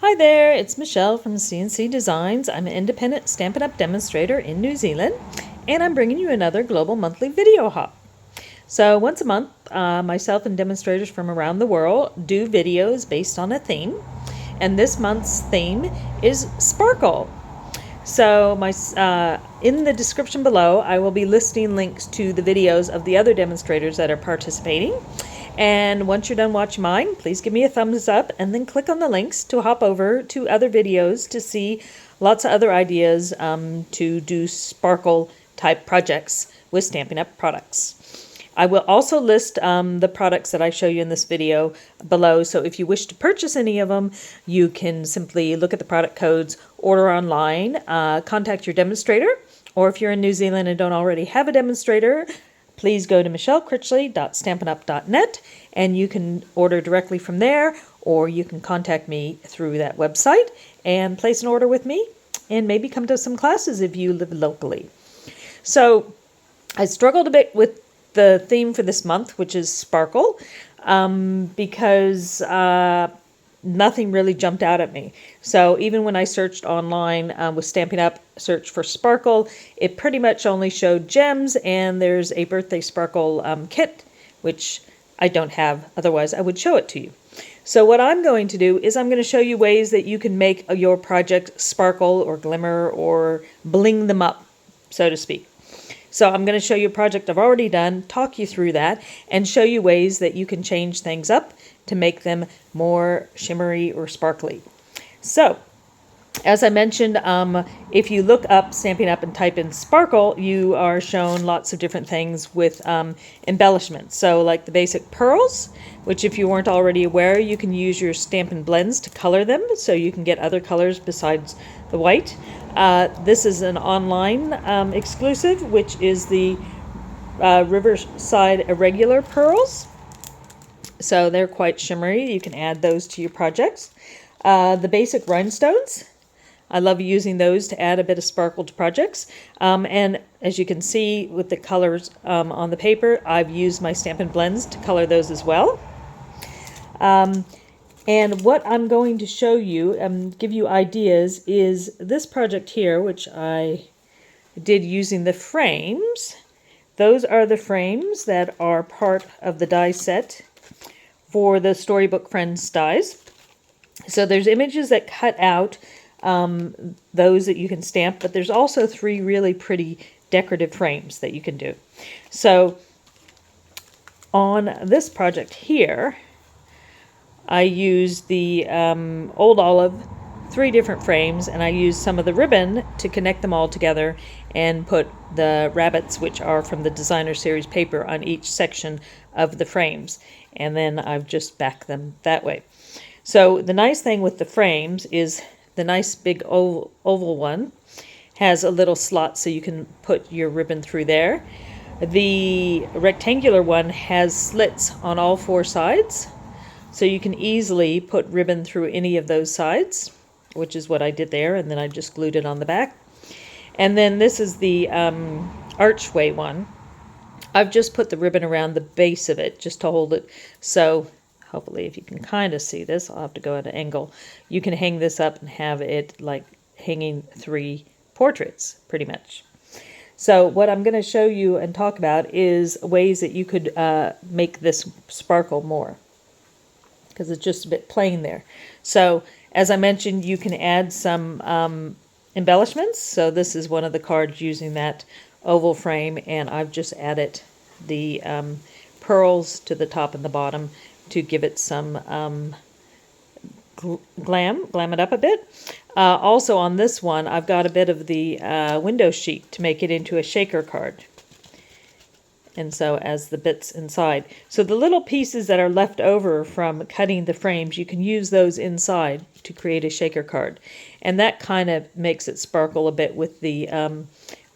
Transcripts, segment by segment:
Hi there, it's Michelle from CNC Designs. I'm an independent Stampin' Up! Demonstrator in New Zealand, and I'm bringing you another global monthly video hop. So once a month, myself and demonstrators from around the world do videos based on a theme, and this month's theme is Sparkle. So in the description below, I will be listing links to the videos of the other demonstrators that are participating. And once you're done watching mine, please give me a thumbs up and then click on the links to hop over to other videos to see lots of other ideas to do sparkle type projects with Stampin' Up! Products. I will also list the products that I show you in this video below, so if you wish to purchase any of them, you can simply look at the product codes, order online, contact your demonstrator, or if you're in New Zealand and don't already have a demonstrator, please go to michellekritchley.stampinup.net and you can order directly from there, or you can contact me through that website and place an order with me and maybe come to some classes if you live locally. So I struggled a bit with the theme for this month, which is Sparkle, because nothing really jumped out at me. So even when I searched online with Stampin' Up! Search for Sparkle, it pretty much only showed gems, and there's a birthday sparkle kit, which I don't have, otherwise I would show it to you. So what I'm going to do is I'm going to show you ways that you can make your project sparkle or glimmer or bling them up, so to speak. So I'm going to show you a project I've already done, talk you through that, and show you ways that you can change things up to make them more shimmery or sparkly. So, as I mentioned, if you look up Stampin' Up! And type in Sparkle, you are shown lots of different things with embellishments. So like the basic pearls, which if you weren't already aware, you can use your Stampin' Blends to color them, so you can get other colors besides the white. This is an online exclusive, which is the Riverside Irregular pearls. So they're quite shimmery. You can add those to your projects. The basic Rhinestones. I love using those to add a bit of sparkle to projects. And as you can see with the colors on the paper, I've used my Stampin' Blends to color those as well. And what I'm going to show you and give you ideas is this project here, which I did using the frames. Those are the frames that are part of the die set for the Storybook Friends dies. So there's images that cut out those that you can stamp, but there's also 3 really pretty decorative frames that you can do. So on this project here, I used the Old Olive 3 different frames, and I used some of the ribbon to connect them all together and put the rabbits, which are from the designer series paper, on each section of the frames, and then I've just backed them that way. So the nice thing with the frames is the nice big oval one has a little slot so you can put your ribbon through there. The rectangular one has slits on all 4 sides, so you can easily put ribbon through any of those sides, which is what I did there, and then I just glued it on the back. And then this is the archway one. I've just put the ribbon around the base of it just to hold it. So hopefully if you can kind of see this, I'll have to go at an angle. You can hang this up and have it like hanging 3 portraits pretty much. So what I'm going to show you and talk about is ways that you could make this sparkle more, because it's just a bit plain there. So as I mentioned, you can add some embellishments. So this is one of the cards using that oval frame, and I've just added the pearls to the top and the bottom to give it some glam it up a bit. Also on this one, I've got a bit of the window sheet to make it into a shaker card. And so as the bits inside. So the little pieces that are left over from cutting the frames, you can use those inside to create a shaker card. And that kind of makes it sparkle a bit with the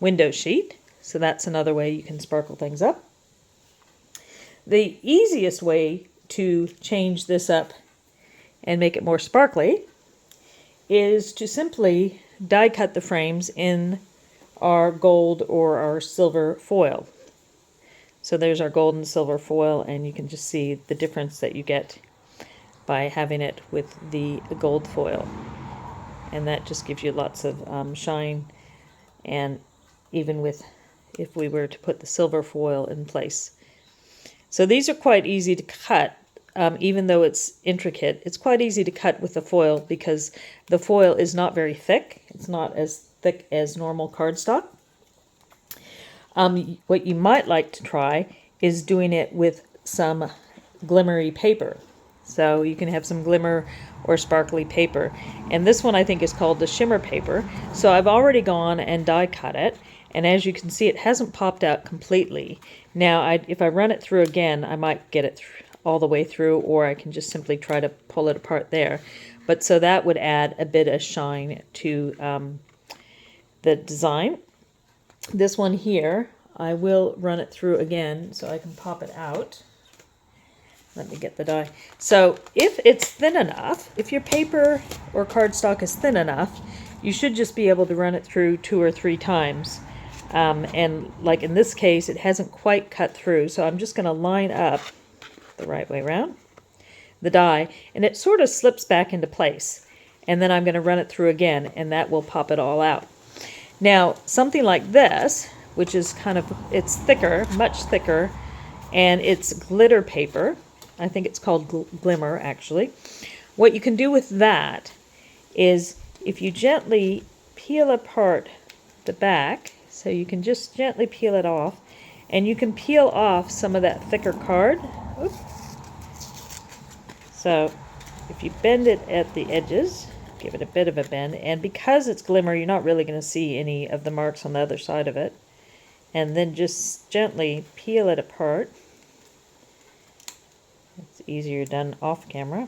window sheet. So that's another way you can sparkle things up. The easiest way to change this up and make it more sparkly is to simply die cut the frames in our gold or our silver foil. So there's our gold and silver foil, and you can just see the difference that you get by having it with the gold foil. And that just gives you lots of shine, and even with if we were to put the silver foil in place. So these are quite easy to cut, even though it's intricate. It's quite easy to cut with the foil because the foil is not very thick. It's not as thick as normal cardstock. What you might like to try is doing it with some glimmery paper. So you can have some glimmer or sparkly paper. And this one I think is called the shimmer paper. So I've already gone and die cut it. And as you can see, it hasn't popped out completely. Now, if I run it through again, I might get it all the way through, or I can just simply try to pull it apart there. But so that would add a bit of shine to the design. This one here, I will run it through again so I can pop it out. Let me get the die. So if it's thin enough, if your paper or cardstock is thin enough, you should just be able to run it through 2 or 3 times. And like in this case, it hasn't quite cut through, so I'm just going to line up the right way around the die, and it sort of slips back into place. And then I'm going to run it through again, and that will pop it all out. Now, something like this, which is it's thicker, much thicker, and it's glitter paper. I think it's called glimmer, actually. What you can do with that is if you gently peel apart the back, so you can just gently peel it off, and you can peel off some of that thicker card. Oops. So if you bend it at the edges, give it a bit of a bend, and because it's glimmer, you're not really going to see any of the marks on the other side of it. And then just gently peel it apart. It's easier done off camera.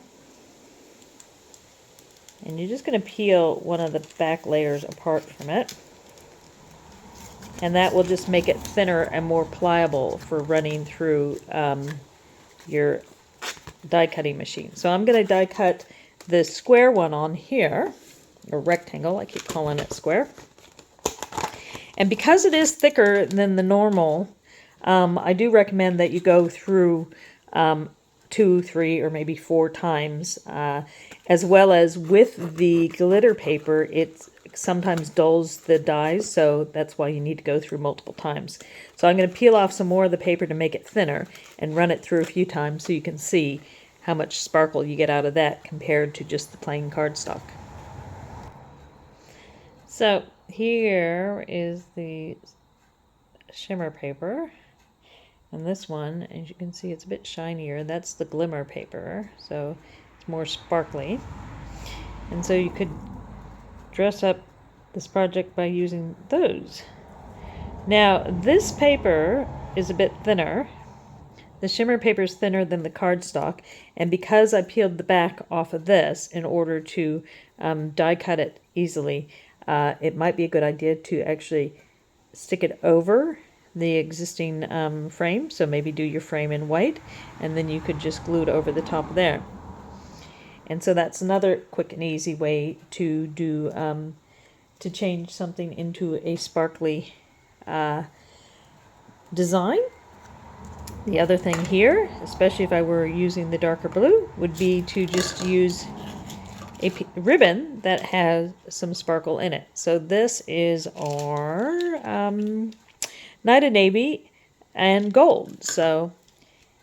And you're just going to peel one of the back layers apart from it. And that will just make it thinner and more pliable for running through your die cutting machine. So I'm going to die cut the square one on here, or rectangle, I keep calling it square. And because it is thicker than the normal, I do recommend that you go through 2, 3, or maybe 4 times, as well as with the glitter paper, it sometimes dulls the dies, so that's why you need to go through multiple times. So I'm going to peel off some more of the paper to make it thinner and run it through a few times so you can see how much sparkle you get out of that compared to just the plain cardstock. So here is the shimmer paper, and this one, as you can see, it's a bit shinier. That's the glimmer paper, so it's more sparkly. And so you could dress up this project by using those. Now this paper is a bit thinner. The shimmer paper is thinner than the cardstock, and because I peeled the back off of this in order to die cut it easily, it might be a good idea to actually stick it over the existing frame. So maybe do your frame in white, and then you could just glue it over the top there. And so that's another quick and easy way to do to change something into a sparkly design. The other thing here, especially if I were using the darker blue, would be to just use a ribbon that has some sparkle in it. So this is our Night of Navy and gold. So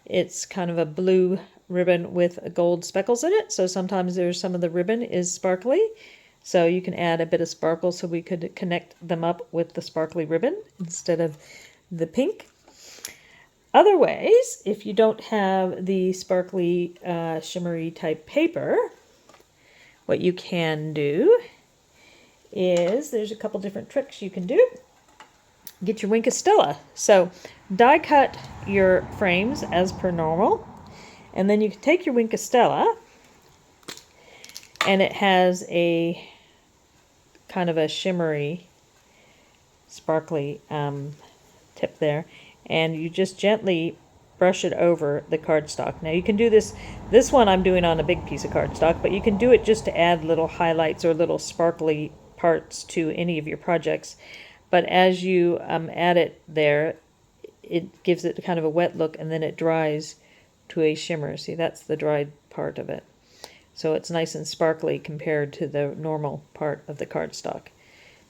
it's kind of a blue ribbon with gold speckles in it. So sometimes there's some of the ribbon is sparkly. So you can add a bit of sparkle so we could connect them up with the sparkly ribbon instead of the pink. Other ways, if you don't have the sparkly shimmery type paper, what you can do is there's a couple different tricks you can do. Get your Wink of Stella. So die cut your frames as per normal, and then you can take your Wink of Stella, and it has a kind of a shimmery, sparkly tip there, and you just gently brush it over the cardstock. Now you can do this one I'm doing on a big piece of cardstock, but you can do it just to add little highlights or little sparkly parts to any of your projects. But as you add it there, it gives it kind of a wet look, and then it dries to a shimmer. See, that's the dried part of it. So it's nice and sparkly compared to the normal part of the cardstock.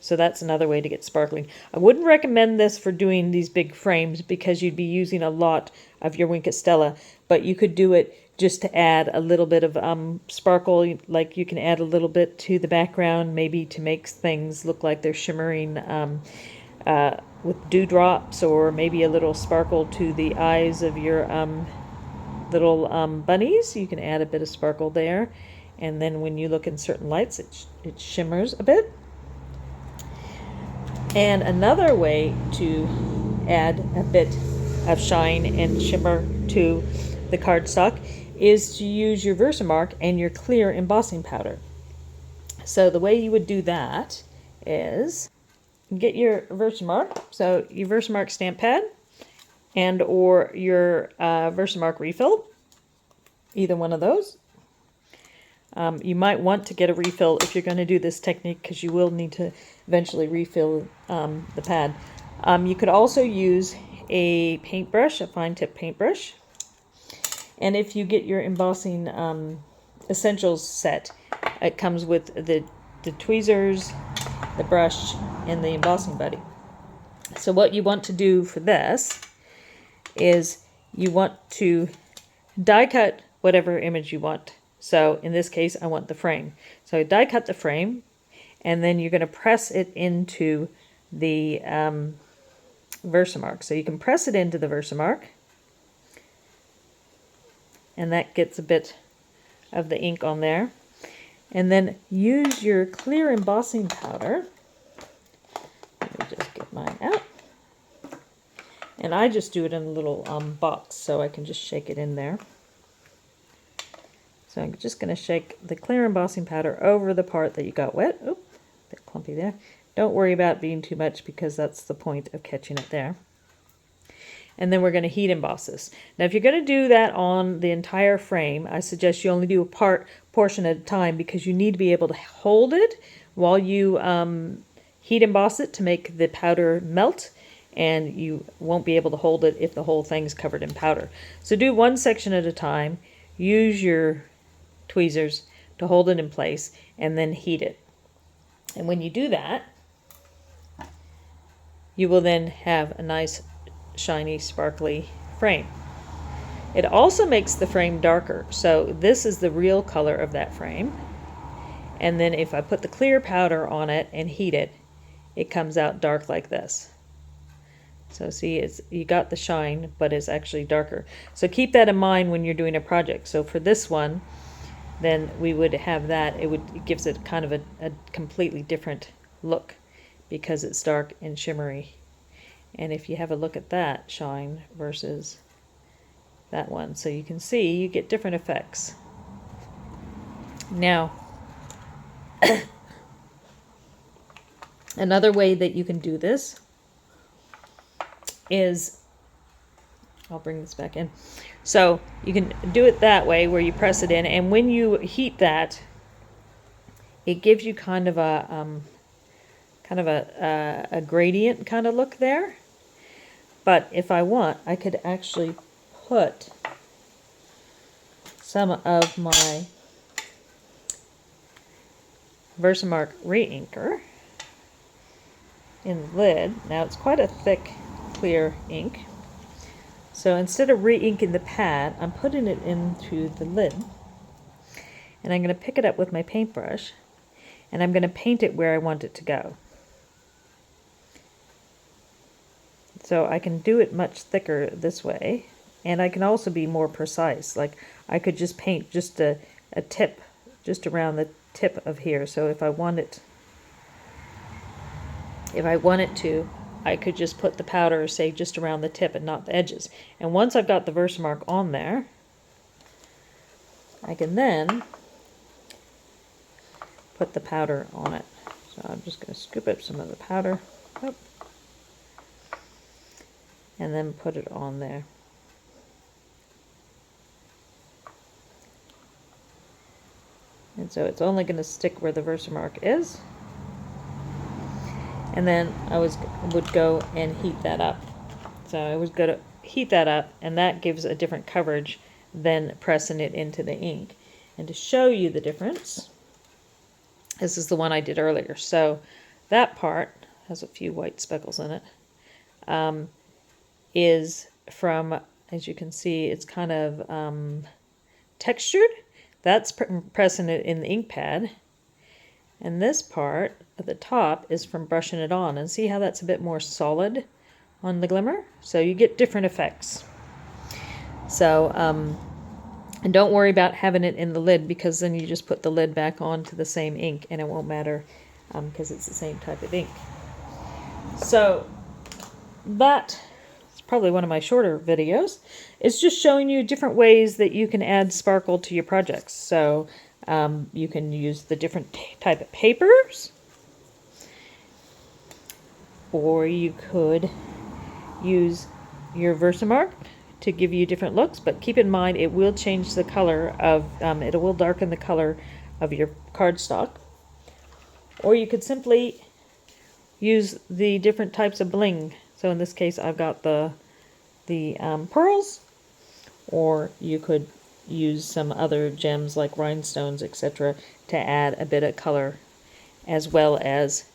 So that's another way to get sparkling. I wouldn't recommend this for doing these big frames because you'd be using a lot of your Wink at Stella, but you could do it just to add a little bit of sparkle, like you can add a little bit to the background, maybe to make things look like they're shimmering with dewdrops, or maybe a little sparkle to the eyes of your little bunnies. You can add a bit of sparkle there, and then when you look in certain lights, it shimmers a bit. And another way to add a bit of shine and shimmer to the cardstock is to use your Versamark and your clear embossing powder. So the way you would do that is get your Versamark, so your Versamark stamp pad and or your Versamark refill, either one of those. You might want to get a refill if you're going to do this technique, because you will need to eventually refill the pad. You could also use a paintbrush, a fine tip paintbrush. And if you get your embossing essentials set, it comes with the tweezers, the brush, and the embossing buddy. So what you want to do for this is you want to die cut whatever image you want. So in this case, I want the frame. So I die cut the frame, and then you're going to press it into the Versamark. So you can press it into the Versamark, and that gets a bit of the ink on there. And then use your clear embossing powder. Let me just get mine out. And I just do it in a little box, so I can just shake it in there. So I'm just going to shake the clear embossing powder over the part that you got wet. Oop, a bit clumpy there. Don't worry about being too much, because that's the point of catching it there. And then we're going to heat emboss this. Now, if you're going to do that on the entire frame, I suggest you only do a portion at a time, because you need to be able to hold it while you heat emboss it to make the powder melt, and you won't be able to hold it if the whole thing's covered in powder. So do one section at a time, use your tweezers to hold it in place, and then heat it. And when you do that, you will then have a nice shiny sparkly frame. It also makes the frame darker, so this is the real color of that frame. And then if I put the clear powder on it and heat it, it comes out dark like this. So see, you got the shine, but it's actually darker. So keep that in mind when you're doing a project. So for this one, then we would have that. It gives it kind of a completely different look, because it's dark and shimmery. And if you have a look at that shine versus that one, so you can see you get different effects. Now, another way that you can do this is, I'll bring this back in. So you can do it that way, where you press it in, and when you heat that, it gives you kind of a gradient kind of look there. But if I want, I could actually put some of my Versamark re-inker in the lid. Now it's quite a thick, clear ink. So instead of re-inking the pad, I'm putting it into the lid. And I'm going to pick it up with my paintbrush, and I'm going to paint it where I want it to go. So I can do it much thicker this way, and I can also be more precise. Like I could just paint just a tip, just around the tip of here. So if I wanted to, I could just put the powder, say, just around the tip and not the edges. And once I've got the Versamark on there, I can then put the powder on it. So I'm just going to scoop up some of the powder. Oh. And then put it on there. And so it's only going to stick where the Versamark is. And then I would go and heat that up. So I was going to heat that up, and that gives a different coverage than pressing it into the ink. And to show you the difference, this is the one I did earlier. So that part has a few white speckles in it. Is from, as you can see, it's kind of textured. That's pressing it in the ink pad. And this part at the top is from brushing it on. And see how that's a bit more solid on the glimmer? So you get different effects. So, and don't worry about having it in the lid, because then you just put the lid back onto the same ink and it won't matter because it's the same type of ink. So that is probably one of my shorter videos. It's just showing you different ways that you can add sparkle to your projects. So you can use the different type of papers, or you could use your Versamark to give you different looks, but keep in mind it will change the color of, it will darken the color of your cardstock. Or you could simply use the different types of bling. So in this case I've got the pearls, or you could use some other gems like rhinestones, etc. to add a bit of color, as well as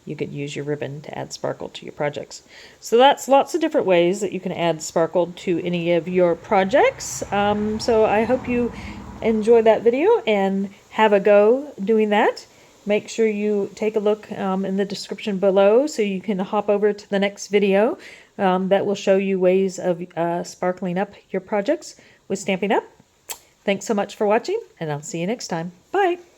you could use your ribbon to add sparkle to your projects. So that's lots of different ways that you can add sparkle to any of your projects. So I hope you enjoy that video and have a go doing that. Make sure you take a look in the description below so you can hop over to the next video that will show you ways of sparkling up your projects with Stampin' Up. Thanks so much for watching, and I'll see you next time. Bye!